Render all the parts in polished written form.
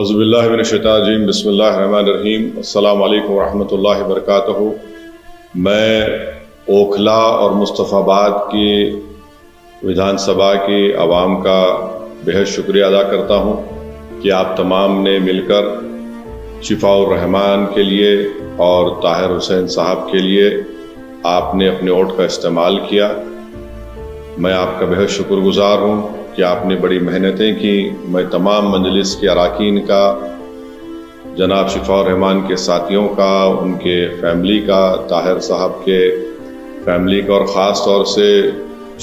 औज़ुबिल्लाहिमिनश्शैतानिर्रजीम बिस्मिल्लाहिर्रहमानिर्रहीम अस्सलामु अलैकुम वरहमतुल्लाहि वबरकातुहू। मैं ओखला और मुस्तफ़ाबाद की विधानसभा की आवाम का बेहद शुक्रिया अदा करता हूँ कि आप तमाम ने मिलकर शिफाउर रहमान के लिए और ताहिर हुसैन साहब के लिए आपने अपने वोट का इस्तेमाल किया। मैं आपका बेहद शुक्रगुजार हूँ कि आपने बड़ी मेहनतें की। मैं तमाम मजलिस के अरकान का, जनाब शिफाउर रहमान के साथियों का, उनके फैमिली का, ताहिर साहब के फैमिली का और ख़ास तौर से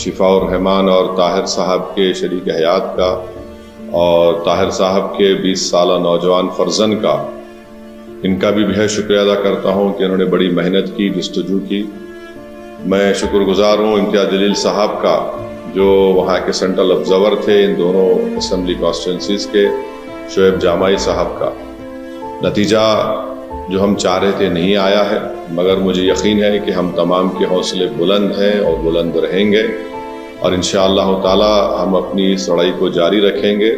शिफाउर रहमान और ताहिर साहब के शरीक हयात का और ताहिर साहब के 20 साला नौजवान फर्जन का, इनका भी बेहद शुक्रिया अदा करता हूँ कि इन्होंने बड़ी मेहनत की, जस्तजू की। मैं शुक्रगुजार हूँ इम्तियाज़ जलील साहब का, जो वहाँ के सेंट्रल ऑब्जर्वर थे इन दोनों असम्बली कॉन्स्टिट्यूंसीज के, शोएब जामाई साहब का। नतीजा जो हम चाह रहे थे नहीं आया है, मगर मुझे यकीन है कि हम तमाम के हौसले बुलंद हैं और बुलंद रहेंगे और इंशाअल्लाह ताला हम अपनी इस लड़ाई को जारी रखेंगे।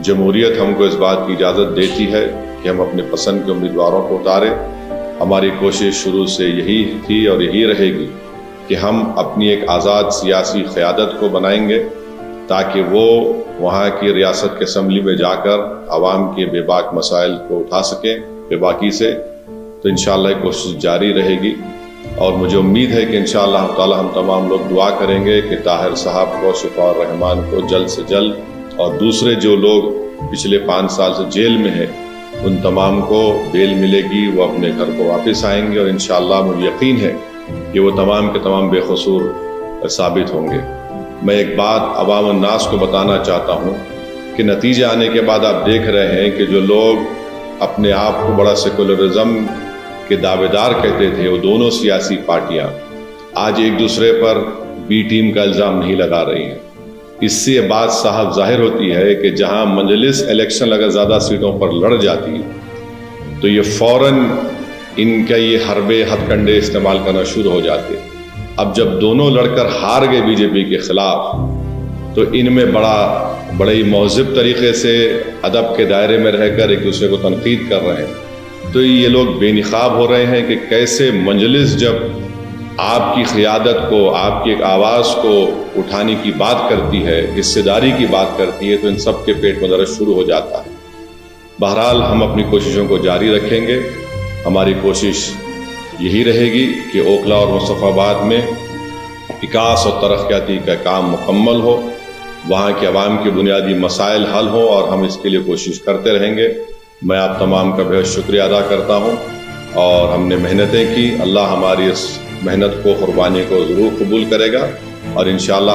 जमहूरियत हमको इस बात की इजाज़त देती है कि हम अपने पसंद के उम्मीदवारों को उतारें। हमारी कोशिश शुरू से यही थी और यही रहेगी कि हम अपनी एक आज़ाद सियासी क़यादत को बनाएंगे ताकि वो वहाँ की रियासत के असम्बली में जाकर आवाम के बेबाक मसाइल को उठा सकें बेबाकी से। तो इंशाअल्लाह कोशिश जारी रहेगी और मुझे उम्मीद है कि इंशाअल्लाह ताला हम तमाम लोग दुआ करेंगे कि ताहिर साहब को, शिफाउर रहमान को जल्द से जल्द और दूसरे जो लोग पिछले 5 साल से जेल में हैं उन तमाम को बेल मिलेगी, वो अपने घर को वापस आएंगे और इंशाअल्लाह मुझे यकीन है कि वो तमाम के तमाम बेकसूर साबित होंगे। मैं एक बात अवाम अन्नास को बताना चाहता हूँ कि नतीजे आने के बाद आप देख रहे हैं कि जो लोग अपने आप को बड़ा सेकुलरिज्म के दावेदार कहते थे, वो दोनों सियासी पार्टियाँ आज एक दूसरे पर बी टीम का इल्ज़ाम नहीं लगा रही हैं। इससे ये बात साहब जाहिर होती है कि जहाँ मजलिस इलेक्शन अगर ज़्यादा सीटों पर लड़ जाती है तो ये फ़ौरन इनका ये हरबे हथकंडे इस्तेमाल करना शुरू हो जाते। अब जब दोनों लड़कर हार गए बीजेपी के ख़िलाफ़ तो इनमें बड़े ही महज़िब तरीक़े से अदब के दायरे में रहकर एक दूसरे को तनकीद कर रहे हैं। तो ये लोग बेनिकाब हो रहे हैं कि कैसे मजलिस जब आपकी क़यादत को, आपकी एक आवाज़ को उठाने की बात करती है, हिस्सेदारी की बात करती है, तो इन सब के पेट में दर्द शुरू हो जाता है। बहरहाल हम अपनी कोशिशों को जारी रखेंगे। हमारी कोशिश यही रहेगी कि ओखला और मुस्तफ़ाबाद में विकास और तरक्याती का काम मुकम्मल हो, वहाँ के अवाम के बुनियादी मसाइल हल हों और हम इसके लिए कोशिश करते रहेंगे। मैं आप तमाम का बेहद शुक्रिया अदा करता हूँ और हमने मेहनतें की। अल्लाह हमारी इस मेहनत को, कुर्बानी को ज़रूर कबूल करेगा और इंशाअल्लाह